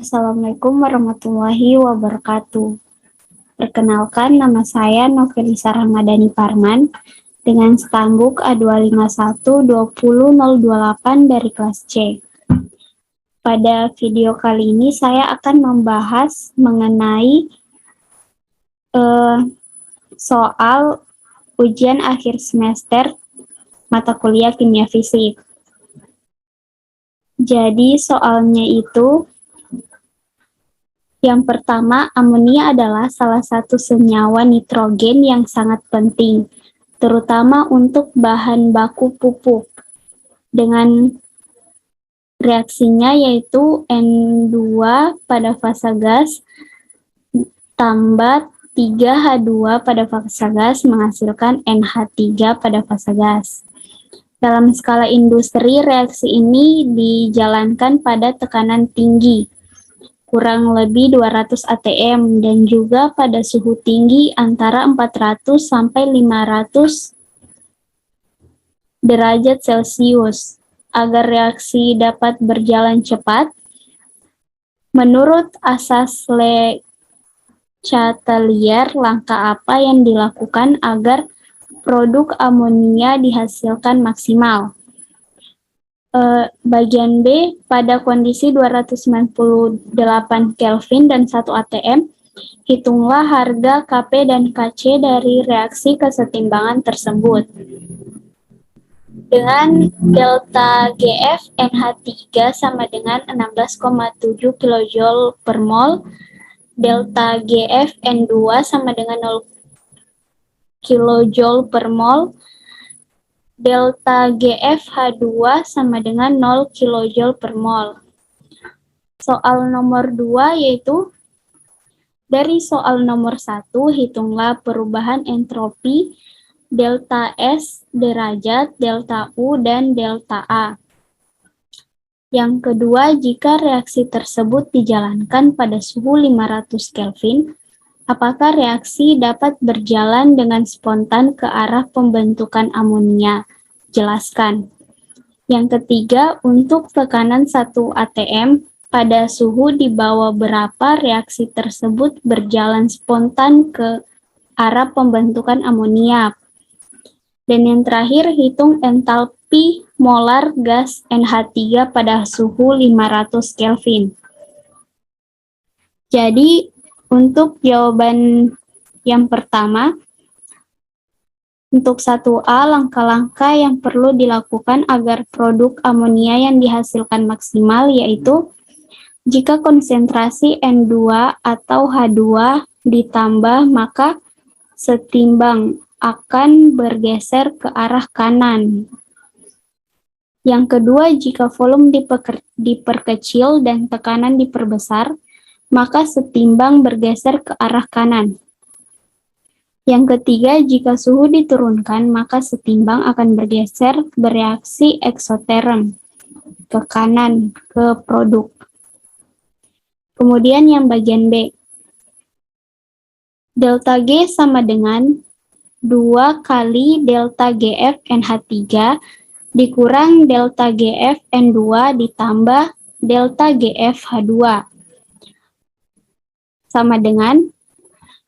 Assalamualaikum warahmatullahi wabarakatuh. Perkenalkan, nama saya Novelisa Ramadhani Parman dengan stambuk A251-20028 dari kelas C. Pada video kali ini saya akan membahas mengenai soal ujian akhir semester mata kuliah kimia fisik. Jadi soalnya itu, yang pertama, amonia adalah salah satu senyawa nitrogen yang sangat penting, terutama untuk bahan baku pupuk. Dengan reaksinya yaitu N2 pada fasa gas tambah 3H2 pada fasa gas menghasilkan NH3 pada fasa gas. Dalam skala industri, reaksi ini dijalankan pada tekanan tinggi, kurang lebih 200 atm, dan juga pada suhu tinggi antara 400 sampai 500 derajat Celcius. Agar reaksi dapat berjalan cepat, menurut asas Le Chatelier, langkah apa yang dilakukan agar produk amonia dihasilkan maksimal? Bagian B, pada kondisi 298 Kelvin dan 1 atm, hitunglah harga Kp dan Kc dari reaksi kesetimbangan tersebut. Dengan delta GF NH3 sama dengan 16,7 kJ per mol, delta GF N2 sama dengan 0 kJ per mol, delta GF-H2 sama dengan 0 kJ per mol. Soal nomor 2 yaitu, dari soal nomor 1, hitunglah perubahan entropi delta S derajat, delta U, dan delta A. Yang kedua, jika reaksi tersebut dijalankan pada suhu 500 Kelvin, apakah reaksi dapat berjalan dengan spontan ke arah pembentukan amonia? Jelaskan. Yang ketiga, untuk tekanan 1 atm, pada suhu di bawah berapa reaksi tersebut berjalan spontan ke arah pembentukan amonia? Dan yang terakhir, hitung entalpi molar gas NH3 pada suhu 500 Kelvin. Jadi, untuk jawaban yang pertama, untuk 1A, langkah-langkah yang perlu dilakukan agar produk amonia yang dihasilkan maksimal yaitu, jika konsentrasi N2 atau H2 ditambah, maka setimbang akan bergeser ke arah kanan. Yang kedua, jika volume diperkecil dan tekanan diperbesar, maka setimbang bergeser ke arah kanan. Yang ketiga, jika suhu diturunkan, maka setimbang akan bergeser bereaksi eksoterm ke kanan, ke produk. Kemudian yang bagian B, delta G sama dengan 2 kali delta GF NH3 dikurang delta GF N2 ditambah delta GF H2 sama dengan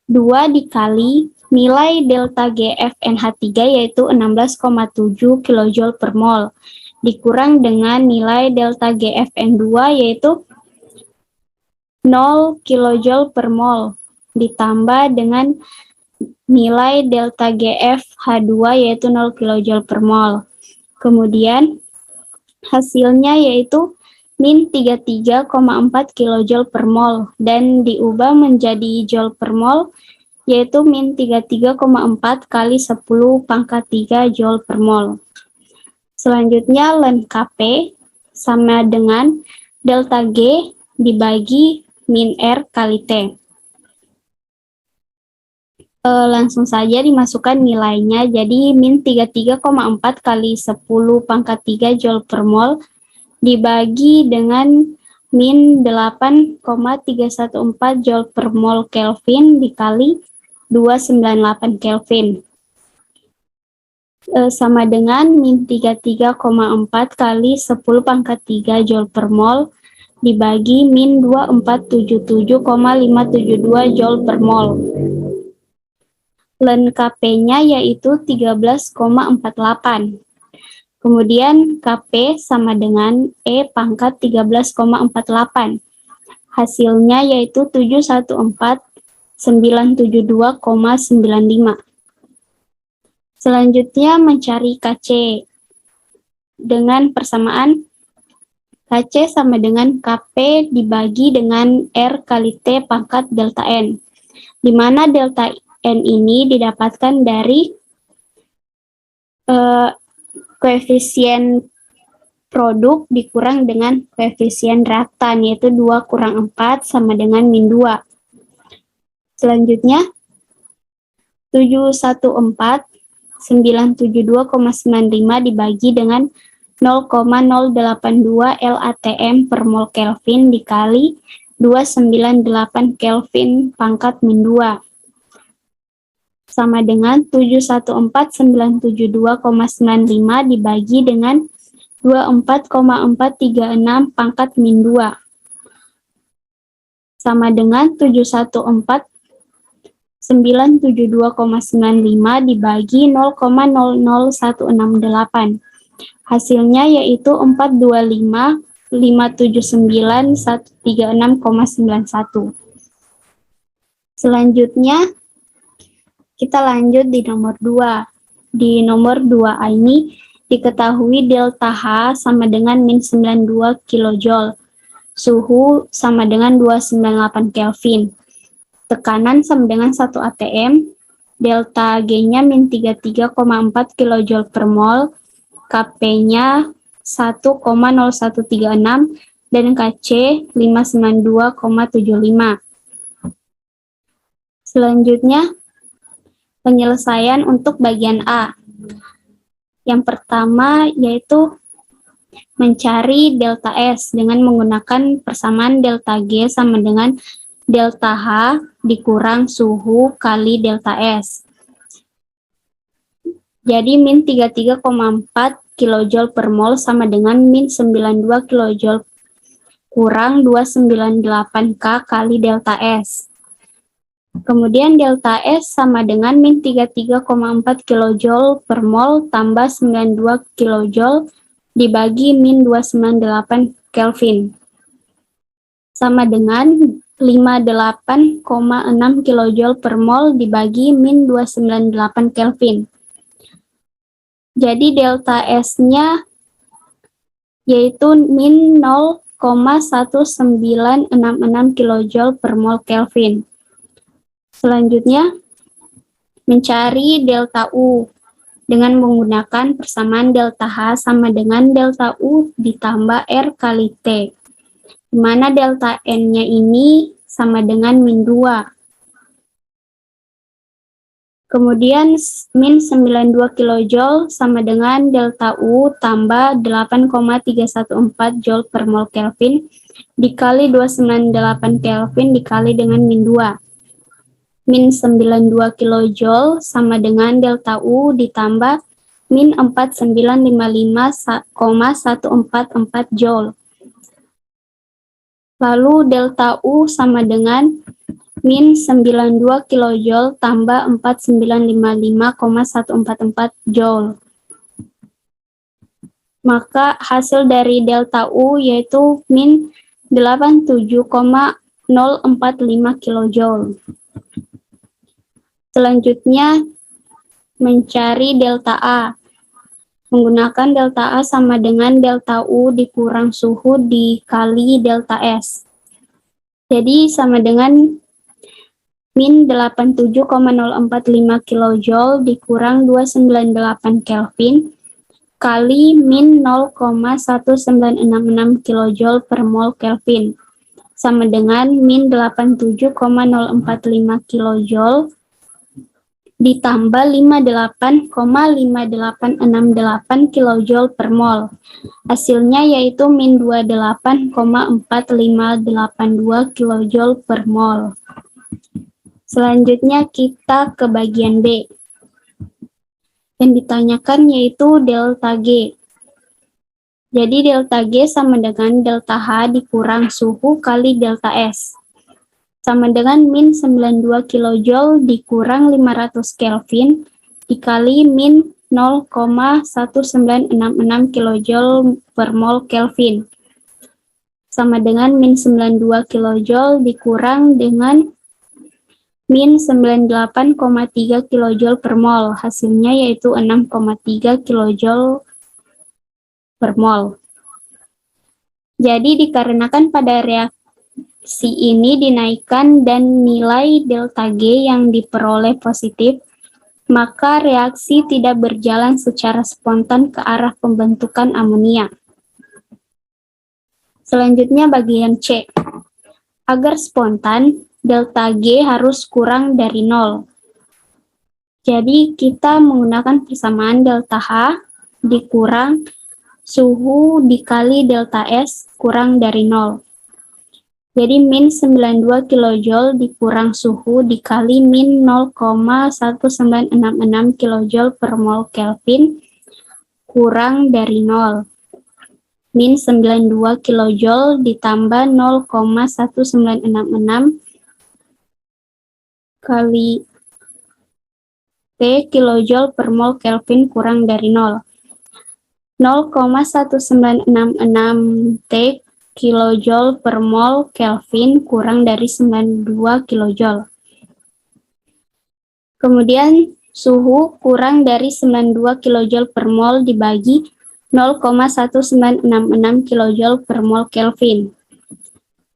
2 dikali nilai delta GF NH3 yaitu 16,7 kJ per mol dikurang dengan nilai delta GF N2 yaitu 0 kJ per mol ditambah dengan nilai delta GF H2 yaitu 0 kJ per mol. Kemudian hasilnya yaitu min 33,4 kJ per mol dan diubah menjadi Joule per mol yaitu min 33,4 kali 10 pangkat 3 Joule per mol. Selanjutnya ln Kp sama dengan delta G dibagi min R kali T. Langsung saja dimasukkan nilainya, jadi min 33,4 kali 10 pangkat 3 Joule per mol dibagi dengan min 8,314 Joule per mol Kelvin dikali 298 Kelvin. Sama dengan min 33,4 kali 10 pangkat 3 Joule per mol dibagi min 2477,572 Joule per mol. Ln Kp-nya yaitu 13,48. Kemudian Kp sama dengan E pangkat 13,48. Hasilnya yaitu 714.972,95. Selanjutnya mencari Kc. Dengan persamaan Kc sama dengan Kp dibagi dengan R kali T pangkat delta N, di mana delta N ini didapatkan dari koefisien produk dikurang dengan koefisien reaktan, yaitu 2 kurang 4 sama dengan min 2. Selanjutnya, 714.972,95 dibagi dengan 0,082 LATM per mol Kelvin dikali 298 Kelvin pangkat min 2. Sama dengan 714.972,95 dibagi dengan 24,436 pangkat min 2. Sama dengan 714.972,95 dibagi 0,00168. Hasilnya yaitu 425.579.136,91. Selanjutnya, kita lanjut di nomor 2. Di nomor 2A ini diketahui delta H sama dengan min 92 kJ. Suhu sama dengan 298 Kelvin. Tekanan sama dengan 1 atm. Delta G-nya min 33,4 kJ per mol. Kp-nya 1,0136 dan Kc 592,75. Selanjutnya, penyelesaian untuk bagian A. Yang pertama yaitu mencari delta S dengan menggunakan persamaan delta G sama dengan delta H dikurang suhu kali delta S. Jadi min 33,4 kJ per mol sama dengan min 92 kJ kurang 298 K kali delta S. Kemudian delta S sama dengan min 33,4 kJ per mol tambah 92 kJ dibagi min 298 Kelvin. Sama dengan 58,6 kJ per mol dibagi min 298 Kelvin. Jadi delta S-nya yaitu min 0,1966 kJ per mol Kelvin. Selanjutnya, mencari delta U dengan menggunakan persamaan delta H sama dengan delta U ditambah R kali T, di mana delta N-nya ini sama dengan min 2. Kemudian min 92 kJ sama dengan delta U tambah 8,314 Joule per mol Kelvin dikali 298 Kelvin dikali dengan min 2. Min 92 kJ sama dengan delta U ditambah min 4955,144 Joule. Lalu delta U sama dengan min 92 kJ tambah 4955,144 Joule. Maka hasil dari delta U yaitu min 87,045 kJ. Selanjutnya, mencari delta A. Menggunakan delta A sama dengan delta U dikurang suhu dikali delta S. Jadi sama dengan min 87,045 kJ dikurang 298 Kelvin kali min 0,1966 kJ per mol Kelvin sama dengan min 87,045 kJ ditambah 58,5868 kJ per mol. Hasilnya yaitu min 28,4582 kJ per mol. Selanjutnya kita ke bagian B. Yang ditanyakan yaitu delta G. Jadi delta G sama dengan delta H dikurang suhu kali delta S. Sama dengan min 92 kJ dikurang 500 Kelvin dikali min 0,1966 kJ per mol Kelvin. Sama dengan min 92 kJ dikurang dengan min 98,3 kJ per mol. Hasilnya yaitu 6,3 kJ per mol. Jadi dikarenakan pada reaksi ini dinaikkan dan nilai delta G yang diperoleh positif, maka reaksi tidak berjalan secara spontan ke arah pembentukan amonia. Selanjutnya bagian C. Agar spontan, delta G harus kurang dari 0. Jadi kita menggunakan persamaan delta H dikurang suhu dikali delta S kurang dari 0. Jadi min 92 kJ dikurang suhu dikali min 0,1966 kJ per mol Kelvin kurang dari 0. Min 92 kJ ditambah 0,1966 kali T kJ per mol Kelvin kurang dari 0. 0,1966 T kJ per mol Kelvin kurang dari 92 kJ. Kemudian suhu kurang dari 92 kJ per mol dibagi 0,1966 kJ per mol Kelvin.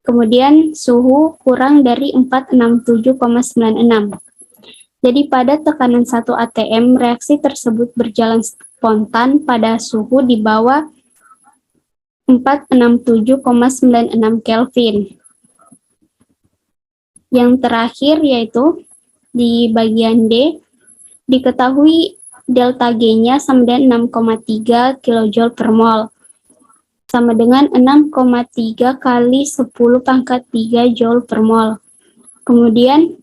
Kemudian suhu kurang dari 467,96. Jadi pada tekanan 1 atm, reaksi tersebut berjalan spontan pada suhu di bawah 467,96 Kelvin. Yang terakhir yaitu di bagian D, diketahui delta G-nya sama dengan 6,3 kJ per mol, sama dengan 6,3 kali 10 pangkat 3 Joule per mol. Kemudian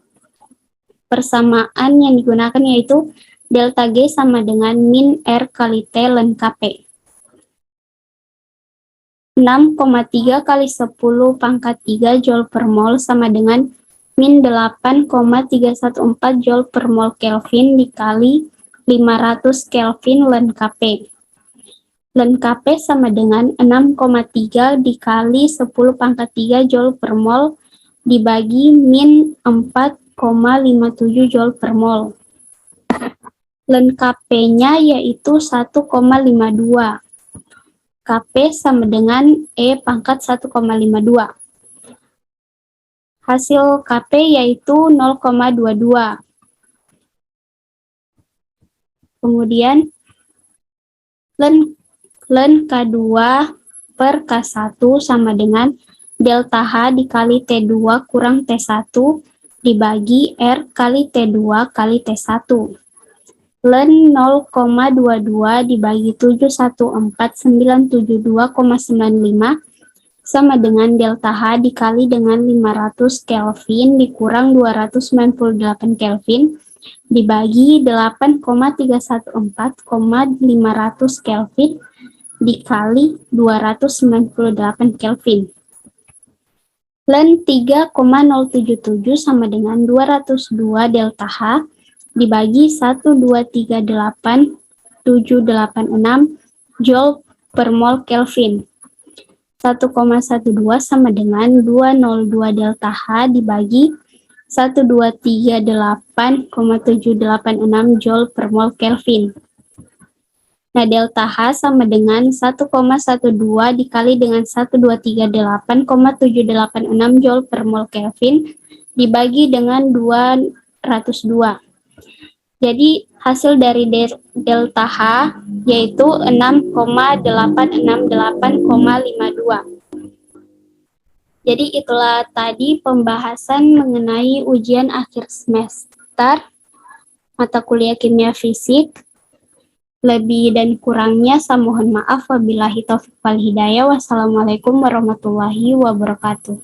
persamaan yang digunakan yaitu delta G sama dengan min R kali T ln Kp. 6,3 kali 10 pangkat 3 Joule per mol sama dengan min 8,314 Joule per mol Kelvin dikali 500 Kelvin ln Kp. Ln Kp sama dengan 6,3 dikali 10 pangkat 3 Joule per mol dibagi min 4,57 Joule per mol. Ln Kp-nya yaitu 1,52. Kp sama dengan E pangkat 1,52. Hasil Kp yaitu 0,22. Kemudian ln K2 per K1 sama dengan delta H dikali T2 kurang T1 dibagi R kali T2 kali T1. Ln 0,22 dibagi 714.972,95 sama dengan delta H dikali dengan 500 Kelvin dikurang 298 Kelvin dibagi 8,314,500 Kelvin dikali 298 Kelvin. Ln 3,077 sama dengan 202 delta H dibagi 1238786 Joule per mol Kelvin. 1,12 sama dengan 202 delta H dibagi 1238786 Joule per mol Kelvin. Nah, delta H sama dengan 1,12 dikali dengan 1238786 Joule per mol Kelvin dibagi dengan 202. Jadi hasil dari delta H yaitu 6,868,52. Jadi itulah tadi pembahasan mengenai ujian akhir semester mata kuliah kimia fisik. Lebih dan kurangnya saya mohon maaf. Wabillahi taufiq wal hidayah. Wassalamualaikum warahmatullahi wabarakatuh.